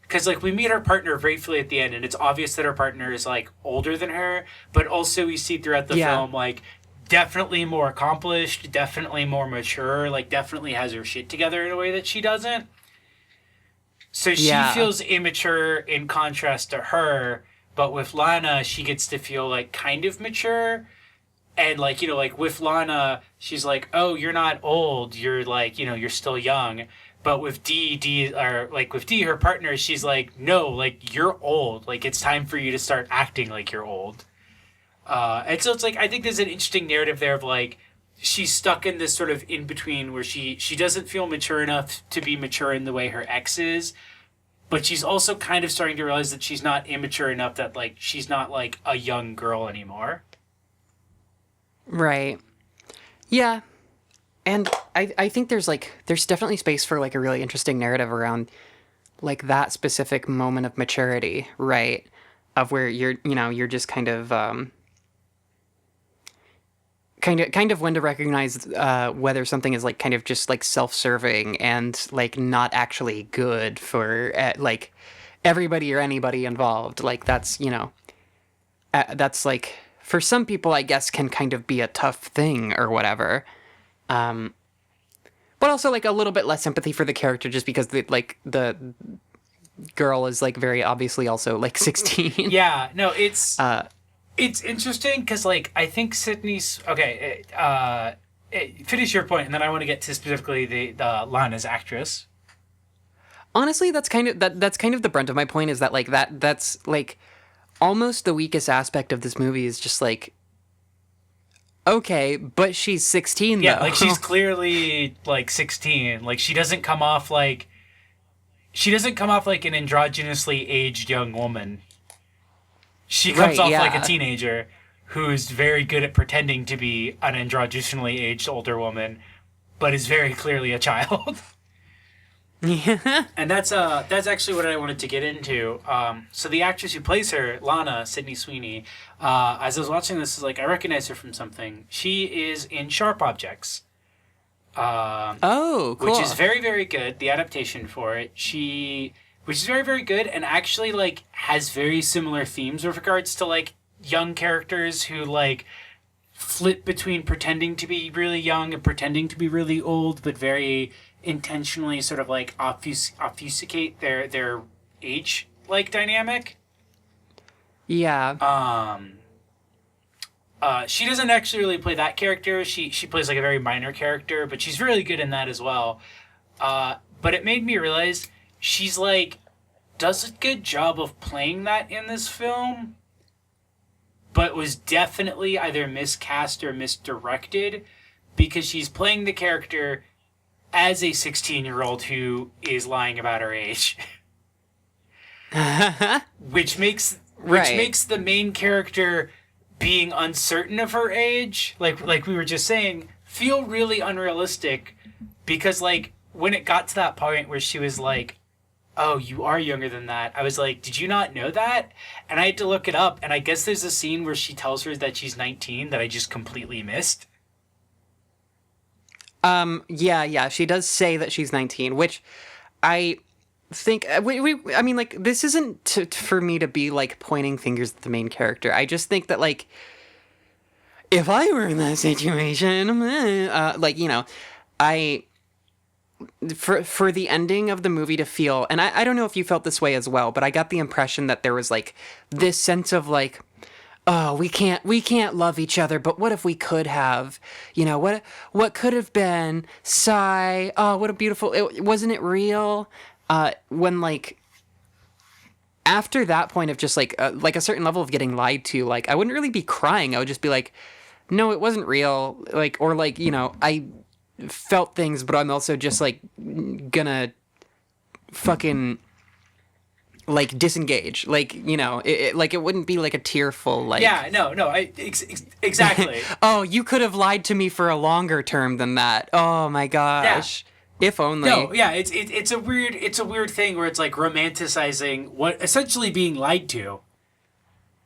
Because like we meet her partner briefly at the end and it's obvious that her partner is like older than her, but also we see throughout the film like definitely more accomplished, definitely more mature, like definitely has her shit together in a way that she doesn't. So she feels immature in contrast to her, but with Lana, she gets to feel like kind of mature. And like, like with Lana, she's like, oh, you're not old. You're like, you're still young. But with Dee, her partner, she's like, no, like you're old. Like it's time for you to start acting like you're old. And so it's like, I think there's an interesting narrative there of like, she's stuck in this sort of in between where she doesn't feel mature enough to be mature in the way her ex is, but she's also kind of starting to realize that she's not immature enough that like she's not like a young girl anymore. Right. Yeah. And I think there's definitely space for like a really interesting narrative around like that specific moment of maturity, right? Of where you're just kind of when to recognize whether something is like kind of just like self-serving and like not actually good for like everybody or anybody involved. Like that's that's like for some people I guess can kind of be a tough thing or whatever. But also like a little bit less sympathy for the character just because the girl is like very obviously also like 16. Yeah, no, it's interesting because like I think Sydney's okay. Finish your point, and then I want to get to specifically the Lana's actress. Honestly, that's kind of the brunt of my point is that like that's like almost the weakest aspect of this movie is just like, okay, but she's 16 yeah, though. like she's clearly like 16. Like she doesn't come off like an androgynously aged young woman. She comes off like a teenager who's very good at pretending to be an androgynously aged older woman, but is very clearly a child. Yeah. And that's actually what I wanted to get into. So the actress who plays her, Lana, Sydney Sweeney, as I was watching this, is like I recognize her from something. She is in Sharp Objects. Oh, cool. Which is very, very good. The adaptation for it. Which is very, very good, and actually like has very similar themes with regards to like young characters who like flip between pretending to be really young and pretending to be really old, but very intentionally sort of like obfuscate their age like dynamic. Yeah. She doesn't actually really play that character. She plays like a very minor character, but she's really good in that as well. But it made me realize she's like does a good job of playing that in this film, but was definitely either miscast or misdirected because she's playing the character as a 16-year-old who is lying about her age. which makes the main character being uncertain of her age, like we were just saying, feel really unrealistic because like when it got to that point where she was like, oh, you are younger than that, I was like, did you not know that? And I had to look it up, and I guess there's a scene where she tells her that she's 19 that I just completely missed. Yeah, she does say that she's 19, which I think I mean, like, this isn't for me to be like pointing fingers at the main character. I just think that, like, if I were in that situation, like, you know, I for the ending of the movie to feel, and I don't know if you felt this way as well, but I got the impression that there was like this sense of like, oh, we can't love each other, but what if we could have? You know, what could have been? Sigh. Oh, what a beautiful. Wasn't it real? When, like, after that point of just like a certain level of getting lied to, like, I wouldn't really be crying. I would just be like, no, it wasn't real. Like, or like, you know, I felt things, but I'm also just like gonna fucking like disengage, like, you know, like, it wouldn't be like a tearful, like, Yeah, no, exactly. oh, you could have lied to me for a longer term than that. Oh my gosh. If only. No, yeah, it's a weird thing where it's like romanticizing what essentially being lied to.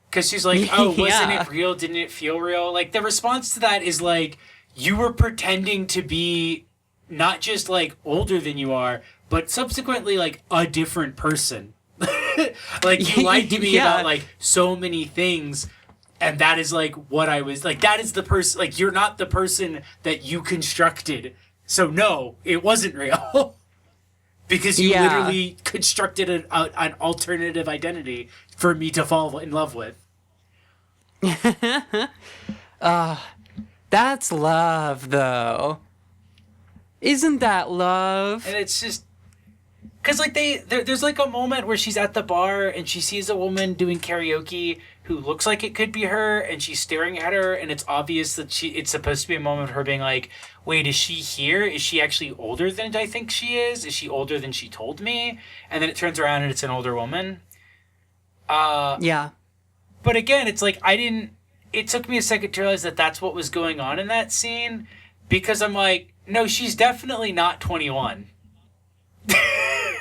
Because she's like, oh, wasn't it real? Didn't it feel real? Like, the response to that is like, you were pretending to be not just like older than you are, but subsequently like a different person. Like, you lied to me about like so many things, and that is like what I was like. That is the person. Like, you're not the person that you constructed. So no, it wasn't real. Because you literally constructed an alternative identity for me to fall in love with. That's love, though. Isn't that love? And it's just... Because, like, there's, like, a moment where she's at the bar and she sees a woman doing karaoke who looks like it could be her, and she's staring at her, and it's obvious that it's supposed to be a moment of her being like, wait, is she here? Is she actually older than I think she is? Is she older than she told me? And then it turns around and it's an older woman. Yeah. But again, it's like, it took me a second to realize that that's what was going on in that scene, because I'm like, no, she's definitely not 21.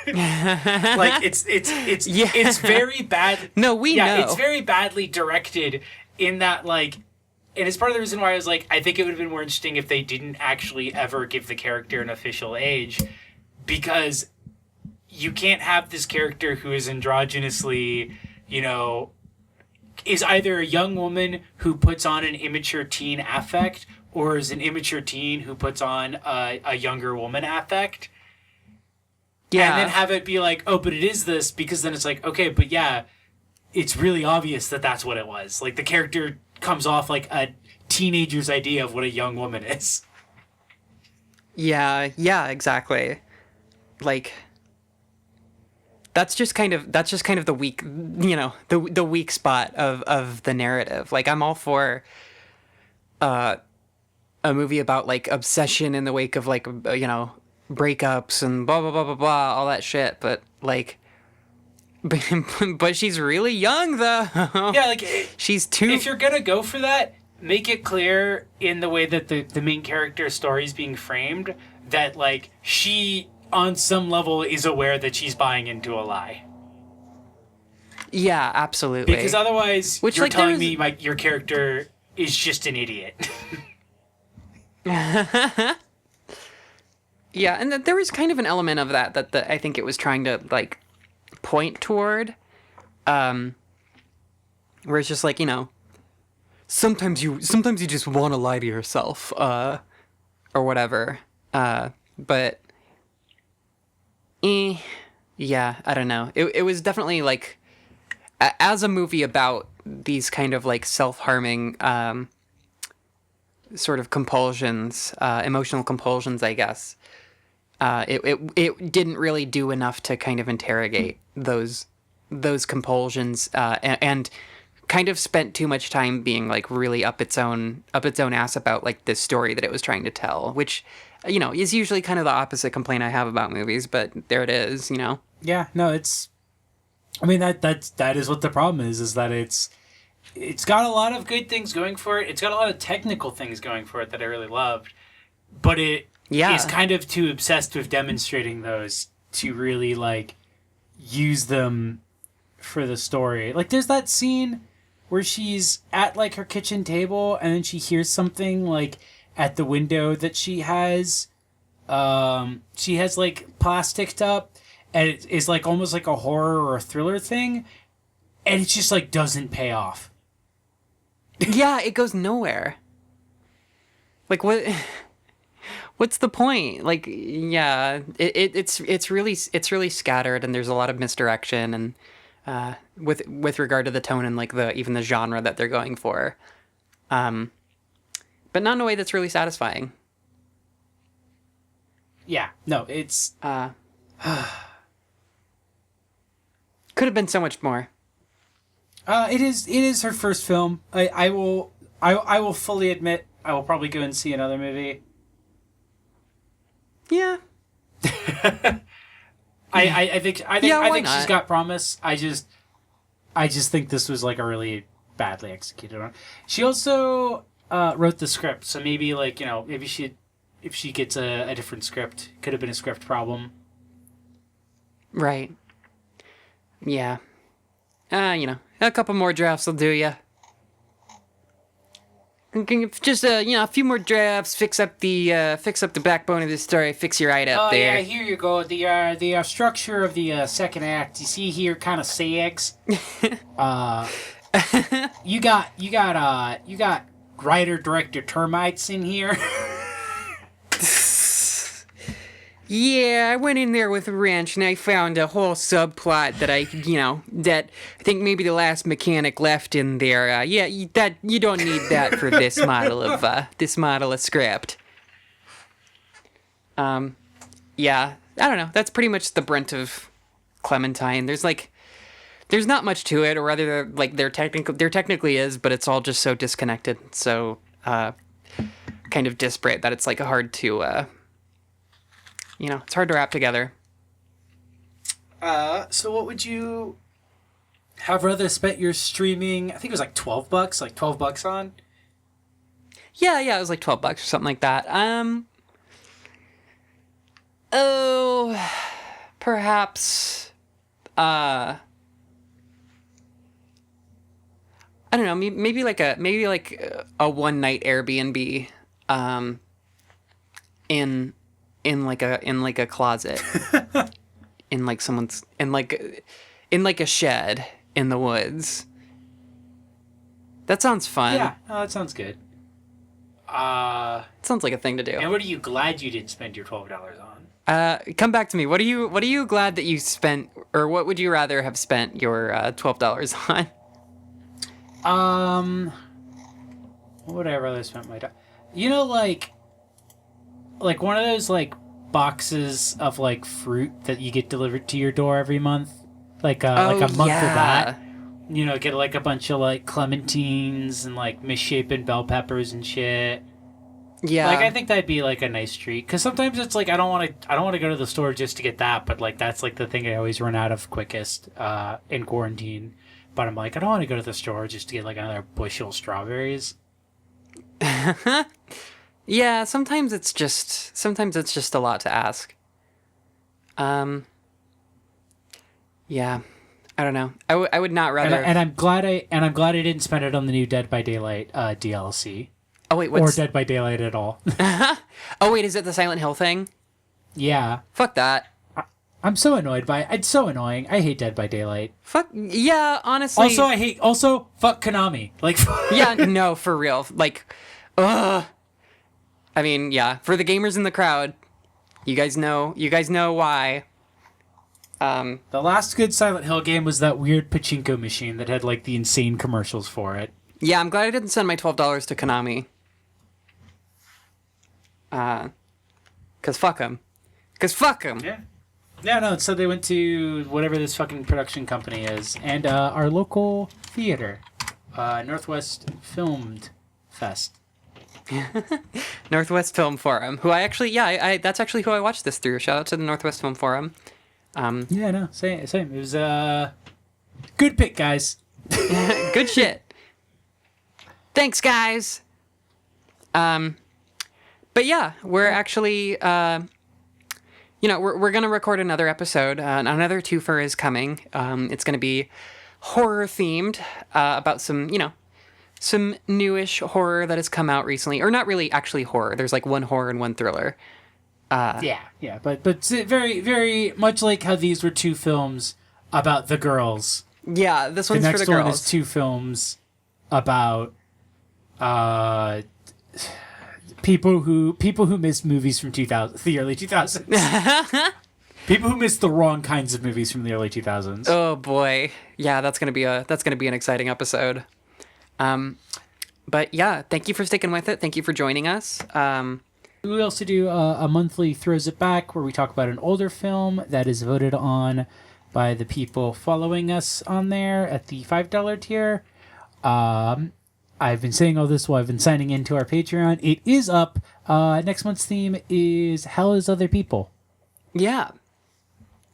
Like, it's very bad. No, we know. It's very badly directed in that, like, and it's part of the reason why I was like, I think it would have been more interesting if they didn't actually ever give the character an official age, because you can't have this character who is androgynously, you know, is either a young woman who puts on an immature teen affect, or is an immature teen who puts on a younger woman affect. Yeah. And then have it be like, oh, but it is this, because then it's like, okay, but yeah, it's really obvious that that's what it was. Like, the character comes off like a teenager's idea of what a young woman is. Yeah, exactly. Like, that's just kind of the weak, you know, the weak spot of the narrative. Like, I'm all for a movie about, like, obsession in the wake of, like, you know, breakups and blah blah blah blah blah, all that shit, but like, but she's really young though. Yeah, like, she's too. If you're gonna go for that, make it clear in the way that the main character's story is being framed that, like, she on some level is aware that she's buying into a lie. Yeah, absolutely. Because otherwise, which, you're like, telling me your character is just an idiot. Yeah, and there was kind of an element of that I think it was trying to, like, point toward, where it's just like, you know, sometimes you just want to lie to yourself, or whatever, but, yeah, I don't know. It was definitely, like, as a movie about these kind of, like, self-harming, sort of compulsions, emotional compulsions, I guess. It didn't really do enough to kind of interrogate those compulsions, and kind of spent too much time being, like, really up its own ass about, like, this story that it was trying to tell, which, you know, is usually kind of the opposite complaint I have about movies, but there it is, you know. Yeah, no, I mean, that is what the problem is that it's got a lot of good things going for it. It's got a lot of technical things going for it that I really loved, but it is kind of too obsessed with demonstrating those to really, like, use them for the story. Like, there's that scene where she's at, like, her kitchen table and then she hears something, like, at the window that she has, like, plasticked up, and it is like almost like a horror or a thriller thing, and it just like doesn't pay off. Yeah, it goes nowhere. Like what's the point? Like, yeah, it's really scattered, and there's a lot of misdirection, and with regard to the tone and like even the genre that they're going for, but not in a way that's really satisfying. Yeah, no, it's could have been so much more. it is her first film. I will fully admit I will probably go and see another movie. Yeah. I think Yeah, why she's not? got promise. I just think this was like a really badly executed one. She also wrote the script, so maybe like, you know, maybe if she gets a different script, could have been a script problem. Right. Yeah. You know, a couple more drafts will do ya. Just a few more drafts, fix up the backbone of the story, fix your eye up there. Yeah, here you go. The structure of the second act, you see here, kind of sags. You got writer director termites in here. Yeah, I went in there with a wrench and I found a whole subplot that that I think maybe the last mechanic left in there. You don't need that for this model of script. Yeah, I don't know. That's pretty much the brunt of Clementine. There's not much to it, or rather, like there technically is, but it's all just so disconnected, so kind of disparate that it's like hard to. It's hard to wrap together. So what would you have rather spent your streaming? I think it was like $12, like $12 on. Yeah, it was like $12 or something like that. Oh, perhaps. I don't know. Maybe like a one night Airbnb. In like a closet, in like someone's in like a shed in the woods. That sounds fun. Yeah, that sounds good. Sounds like a thing to do. And what are you glad you didn't spend your $12 on? Come back to me. What are you glad that you spent, or what would you rather have spent your $12 on? What would I rather spend my time? Like one of those like boxes of like fruit that you get delivered to your door every month, like a month of that. Get like a bunch of like clementines and like misshapen bell peppers and shit. Yeah, like I think that'd be like a nice treat, because sometimes it's like I don't want to go to the store just to get that, but like that's like the thing I always run out of quickest in quarantine. But I'm like, I don't want to go to the store just to get like another bushel of strawberries. Yeah, sometimes it's just a lot to ask. Yeah, I don't know. I would not rather. And I'm glad I didn't spend it on the new Dead by Daylight DLC. Oh wait, or Dead by Daylight at all. Oh wait, is it the Silent Hill thing? Yeah. Fuck that. I'm so annoyed by it. It's so annoying. I hate Dead by Daylight. Fuck yeah, honestly. Also fuck Konami. Like. Yeah, no, for real. Like, ugh. I mean, yeah, for the gamers in the crowd, you guys know why. The last good Silent Hill game was that weird pachinko machine that had like the insane commercials for it. Yeah, I'm glad I didn't send my $12 to Konami. 'Cause fuck them. Yeah. Yeah, no, so they went to whatever this fucking production company is, and our local theater, Northwest Filmed Fest. Northwest Film Forum, who I that's actually who I watched this through. Shout out to the Northwest Film Forum. Yeah, no, same. It was good pick, guys. Good shit. Thanks, guys. But yeah, we're actually we're gonna record another episode. Another twofer is coming. It's gonna be horror themed, about some newish horror that has come out recently, or not really actually horror. There's like one horror and one thriller. Yeah, but very very much like how these were two films about the girls. Yeah, this one's The for next the one girls. is two films about people who missed movies from the early 2000s. People who missed the wrong kinds of movies from the early 2000s. Oh boy, yeah, that's gonna be an exciting episode. But yeah, thank you for sticking with it. Thank you for joining us. We also do a monthly Throws It Back where we talk about an older film that is voted on by the people following us on there at the $5 tier. I've been saying all this while I've been signing into our Patreon. It is up. Next month's theme is Hell is Other People. Yeah.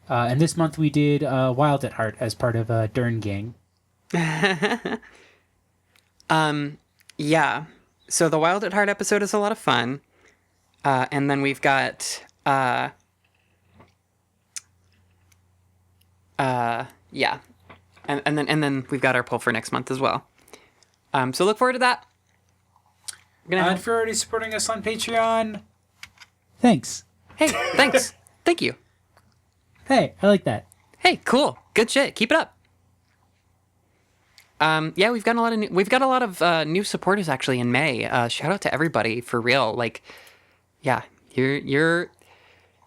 And this month we did Wild at Heart as part of Dern Gang. Yeah. So the Wild at Heart episode is a lot of fun. And then we've got yeah. And then we've got our poll for next month as well. So look forward to that. And if you're already supporting us on Patreon, thanks. Hey, thanks. Thank you. Hey, I like that. Hey, cool. Good shit. Keep it up. Yeah, we've got a lot of new supporters actually in May. Shout out to everybody for real. Like, yeah, your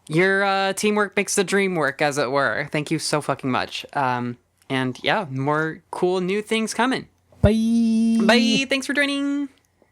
teamwork makes the dream work, as it were. Thank you so fucking much. And yeah, more cool new things coming. Bye. Bye. Thanks for joining.